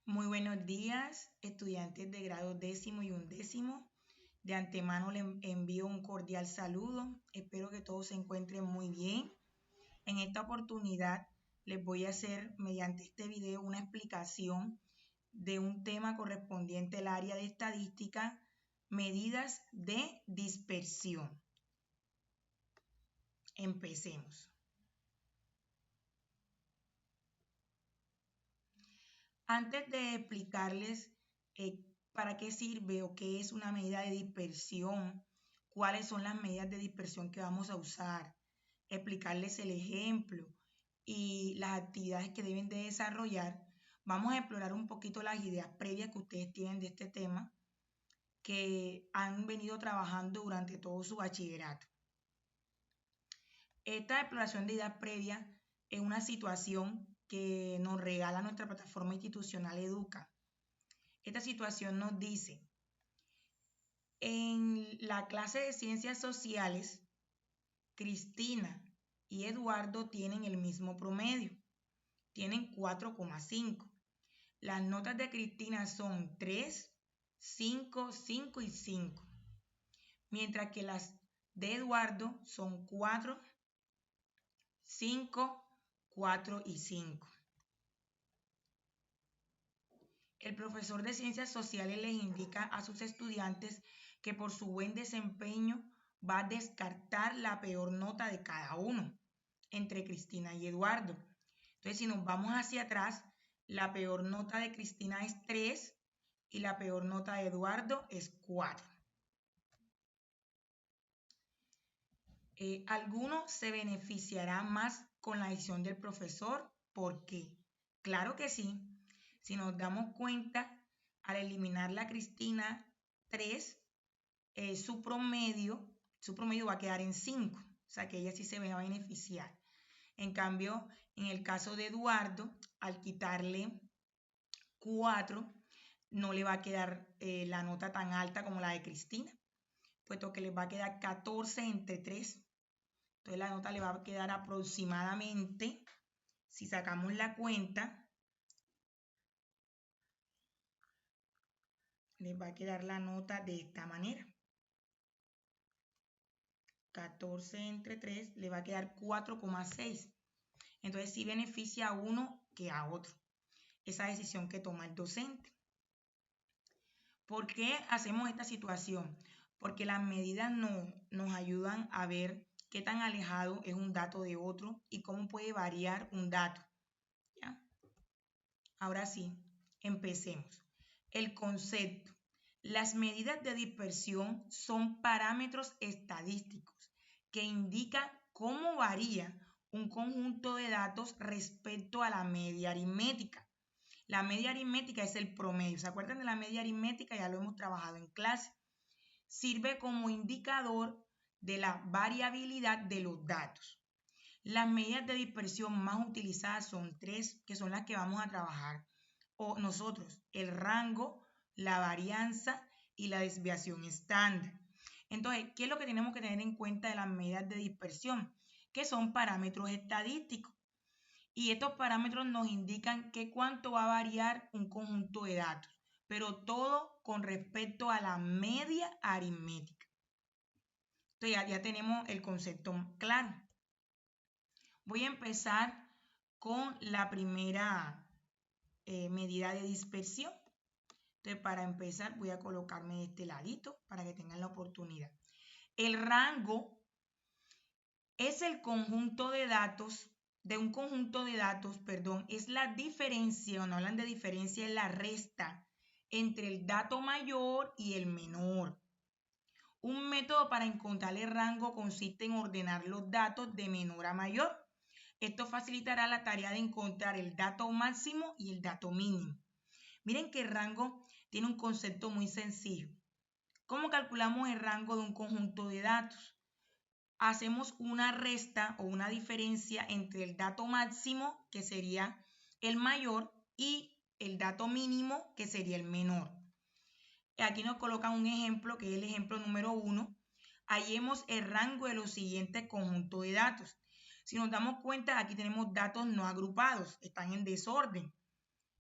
Muy buenos días, estudiantes de grado décimo y undécimo. De antemano les envío un cordial saludo. Espero que todos se encuentren muy bien. En esta oportunidad les voy a hacer mediante este video una explicación de un tema correspondiente al área de estadística, medidas de dispersión. Empecemos. Antes de explicarles para qué sirve o qué es una medida de dispersión, cuáles son las medidas de dispersión que vamos a usar, explicarles el ejemplo y las actividades que deben de desarrollar, vamos a explorar un poquito las ideas previas que ustedes tienen de este tema que han venido trabajando durante todo su bachillerato. Esta exploración de ideas previas es una situación que nos regala nuestra plataforma institucional Educa. Esta situación nos dice, en la clase de ciencias sociales, Cristina y Eduardo tienen el mismo promedio, tienen 4,5. Las notas de Cristina son 3, 5, 5 y 5, mientras que las de Eduardo son 4, 5, 4 y 5. El profesor de ciencias sociales les indica a sus estudiantes que por su buen desempeño va a descartar la peor nota de cada uno entre Cristina y Eduardo. Entonces, si nos vamos hacia atrás, la peor nota de Cristina es 3 y la peor nota de Eduardo es 4. ¿Alguno se beneficiará más con la decisión del profesor? ¿Por qué? Claro que sí. Si nos damos cuenta, al eliminar la Cristina 3, su promedio va a quedar en 5. O sea que ella sí se va a beneficiar. En cambio, en el caso de Eduardo, al quitarle 4, no le va a quedar la nota tan alta como la de Cristina, puesto que le va a quedar 14 entre 3. Entonces la nota le va a quedar aproximadamente, si sacamos la cuenta, les va a quedar la nota de esta manera. 14 entre 3 le va a quedar 4,6. Entonces sí beneficia a uno que a otro, esa decisión que toma el docente. ¿Por qué hacemos esta situación? Porque las medidas nos ayudan a ver qué tan alejado es un dato de otro y cómo puede variar un dato. ¿Ya? Ahora sí, empecemos. El concepto. Las medidas de dispersión son parámetros estadísticos que indican cómo varía un conjunto de datos respecto a la media aritmética. La media aritmética es el promedio. ¿Se acuerdan de la media aritmética? Ya lo hemos trabajado en clase. Sirve como indicador de la variabilidad de los datos. Las medidas de dispersión más utilizadas son 3, que son las que vamos a trabajar o nosotros, el rango, la varianza y la desviación estándar. Entonces, ¿qué es lo que tenemos que tener en cuenta de las medidas de dispersión? Que son parámetros estadísticos. Y estos parámetros nos indican que cuánto va a variar un conjunto de datos, pero todo con respecto a la media aritmética. Entonces ya tenemos el concepto claro. Voy a empezar con la primera medida de dispersión. Entonces, para empezar, voy a colocarme de este ladito para que tengan la oportunidad. El rango es el conjunto de datos, es la diferencia, cuando hablan de diferencia, es la resta entre el dato mayor y el menor. Un método para encontrar el rango consiste en ordenar los datos de menor a mayor. Esto facilitará la tarea de encontrar el dato máximo y el dato mínimo. Miren que el rango tiene un concepto muy sencillo. ¿Cómo calculamos el rango de un conjunto de datos? Hacemos una resta o una diferencia entre el dato máximo, que sería el mayor, y el dato mínimo, que sería el menor. Aquí nos colocan un ejemplo, que es el ejemplo número 1. Hallemos el rango de los siguientes conjuntos de datos. Si nos damos cuenta, aquí tenemos datos no agrupados, están en desorden.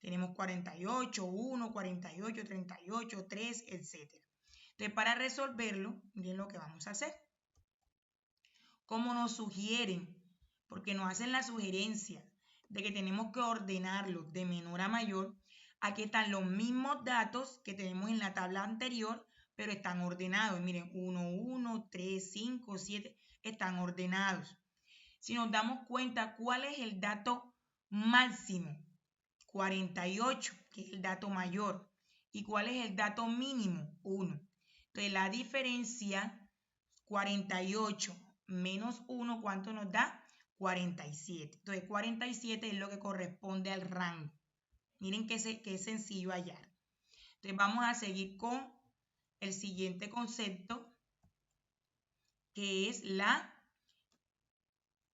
Tenemos 48, 1, 48, 38, 3, etc. Entonces, para resolverlo, miren lo que vamos a hacer. Como nos sugieren, porque nos hacen la sugerencia de que tenemos que ordenarlo de menor a mayor, aquí están los mismos datos que tenemos en la tabla anterior, pero están ordenados. Miren, 1, 1, 3, 5, 7, están ordenados. Si nos damos cuenta, ¿cuál es el dato máximo? 48, que es el dato mayor. ¿Y cuál es el dato mínimo? 1. Entonces, la diferencia, 48 menos 1, ¿cuánto nos da? 47. Entonces, 47 es lo que corresponde al rango. Miren que es sencillo hallar. Entonces, vamos a seguir con el siguiente concepto, que es la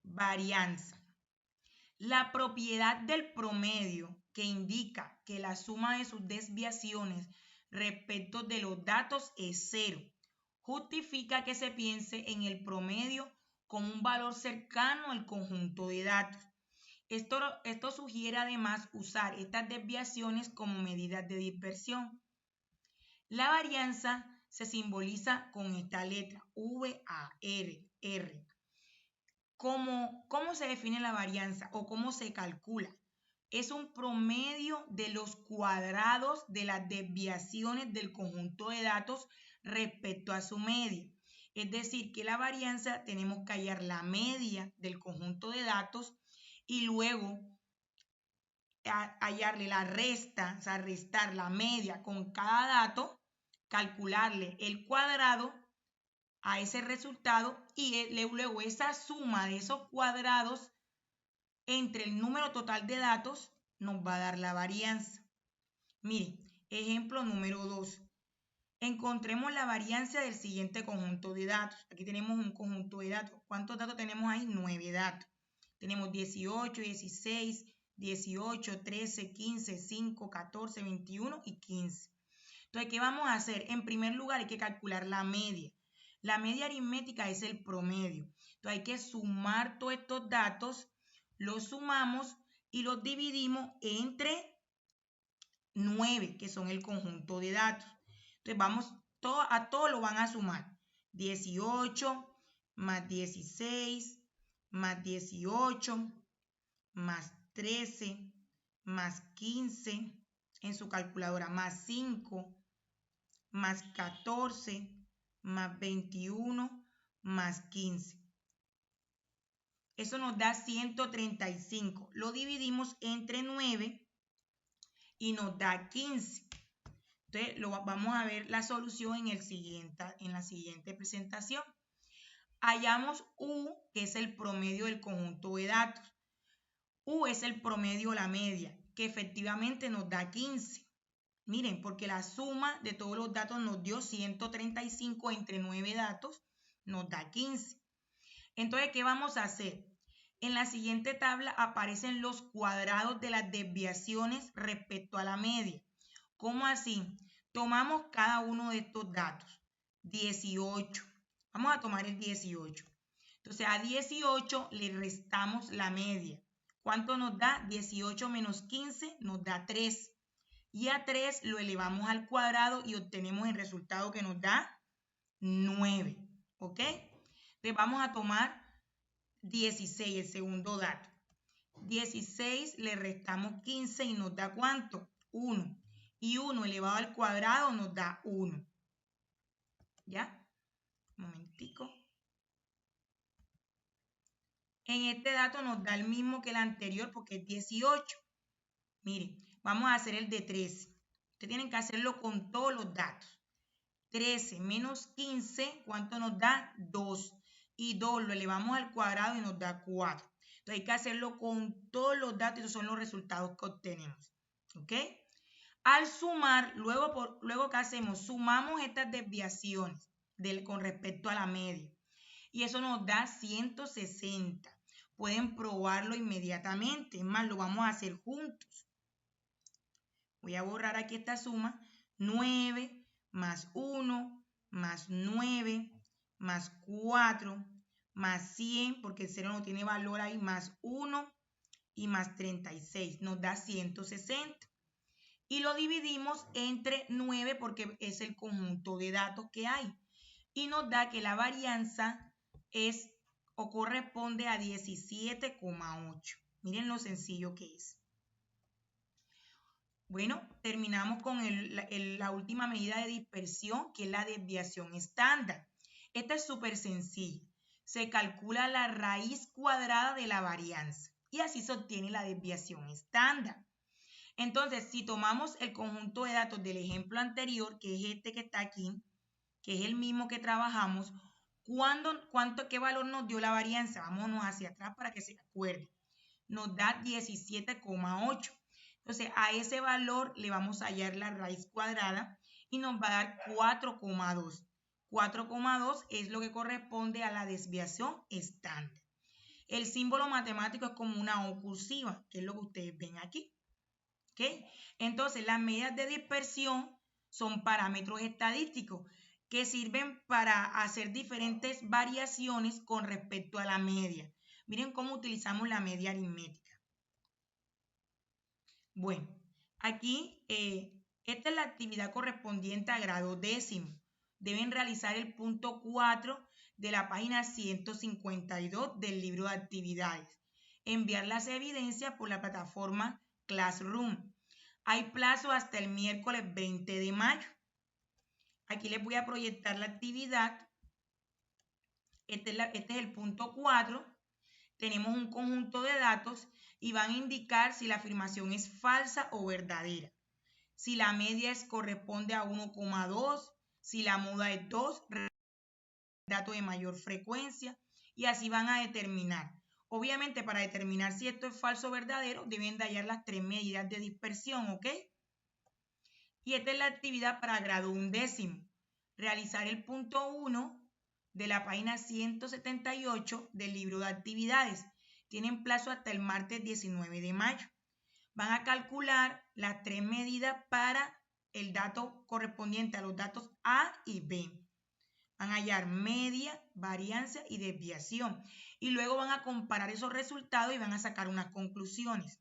varianza. La propiedad del promedio, que indica que la suma de sus desviaciones respecto de los datos es 0, justifica que se piense en el promedio como un valor cercano al conjunto de datos. Esto sugiere además usar estas desviaciones como medidas de dispersión. La varianza se simboliza con esta letra, V-A-R, R. ¿Cómo se define la varianza o cómo se calcula? Es un promedio de los cuadrados de las desviaciones del conjunto de datos respecto a su media. Es decir, que la varianza tenemos que hallar la media del conjunto de datos y luego hallarle la resta, o sea, restar la media con cada dato, calcularle el cuadrado a ese resultado y luego esa suma de esos cuadrados entre el número total de datos nos va a dar la varianza. Miren, ejemplo número 2. Encontremos la varianza del siguiente conjunto de datos. Aquí tenemos un conjunto de datos. ¿Cuántos datos tenemos ahí? 9 datos. Tenemos 18, 16, 18, 13, 15, 5, 14, 21 y 15. Entonces, ¿qué vamos a hacer? En primer lugar, hay que calcular la media. La media aritmética es el promedio. Entonces, hay que sumar todos estos datos, los sumamos y los dividimos entre 9, que son el conjunto de datos. Entonces, a todos lo van a sumar. 18 más 16 más 18 más 13 más 15 en su calculadora más 5 más 14 más 21 más 15. Eso nos da 135. Lo dividimos entre 9 y nos da 15. Entonces, vamos a ver la solución en la siguiente presentación. Hallamos U, que es el promedio del conjunto de datos. U es el promedio o la media, que efectivamente nos da 15. Miren, porque la suma de todos los datos nos dio 135 entre 9 datos, nos da 15. Entonces, ¿qué vamos a hacer? En la siguiente tabla aparecen los cuadrados de las desviaciones respecto a la media. ¿Cómo así? Tomamos cada uno de estos datos. 18. Vamos a tomar el 18. Entonces, a 18 le restamos la media. ¿Cuánto nos da? 18 menos 15 nos da 3. Y a 3 lo elevamos al cuadrado y obtenemos el resultado que nos da 9. ¿Ok? Entonces vamos a tomar 16, el segundo dato. 16 le restamos 15 y nos da ¿cuánto? 1. Y 1 elevado al cuadrado nos da 1. ¿Ya? Un momentico. En este dato nos da el mismo que el anterior porque es 18. Miren, vamos a hacer el de 13. Ustedes tienen que hacerlo con todos los datos. 13 menos 15, ¿cuánto nos da? 2. Y 2 lo elevamos al cuadrado y nos da 4. Entonces hay que hacerlo con todos los datos y esos son los resultados que obtenemos. ¿Ok? Al sumar, luego ¿qué hacemos? Sumamos estas desviaciones con respecto a la media. Y eso nos da 160. Pueden probarlo inmediatamente. Es más, lo vamos a hacer juntos. Voy a borrar aquí esta suma. 9 más 1 más 9 más 4 más 100, porque el 0 no tiene valor ahí, más 1 y más 36. Nos da 160. y lo dividimos entre 9 porque es el conjunto de datos que hay. Y nos da que la varianza es o corresponde a 17,8. Miren lo sencillo que es. Bueno, terminamos con la última medida de dispersión, que es la desviación estándar. Esta es súper sencilla. Se calcula la raíz cuadrada de la varianza y así se obtiene la desviación estándar. Entonces, si tomamos el conjunto de datos del ejemplo anterior, que es este que está aquí, que es el mismo que trabajamos, ¿qué valor nos dio la varianza? Vámonos hacia atrás para que se acuerde. Nos da 17,8. Entonces, a ese valor le vamos a hallar la raíz cuadrada y nos va a dar 4,2. 4,2 es lo que corresponde a la desviación estándar. El símbolo matemático es como una O cursiva, que es lo que ustedes ven aquí. ¿Okay? Entonces, las medidas de dispersión son parámetros estadísticos que sirven para hacer diferentes variaciones con respecto a la media. Miren cómo utilizamos la media aritmética. Bueno, aquí esta es la actividad correspondiente a grado décimo. Deben realizar el punto 4 de la página 152 del libro de actividades. Enviar las evidencias por la plataforma Classroom. Hay plazo hasta el miércoles 20 de mayo. Aquí les voy a proyectar la actividad. Este es el punto 4. Tenemos un conjunto de datos y van a indicar si la afirmación es falsa o verdadera. Si la media corresponde a 1,2, si la muda es 2, dato de mayor frecuencia, y así van a determinar. Obviamente, para determinar si esto es falso o verdadero, deben de hallar las 3 medidas de dispersión, ¿ok? Y esta es la actividad para grado undécimo. Realizar el punto 1 de la página 178 del libro de actividades. Tienen plazo hasta el martes 19 de mayo. Van a calcular las 3 medidas para el dato correspondiente a los datos A y B. Van a hallar media, varianza y desviación. Y luego van a comparar esos resultados y van a sacar unas conclusiones.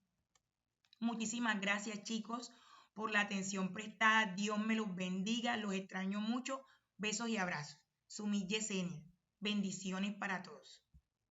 Muchísimas gracias, chicos, por la atención prestada. Dios me los bendiga. Los extraño mucho. Besos y abrazos. Su Miss Yesenia. Bendiciones para todos.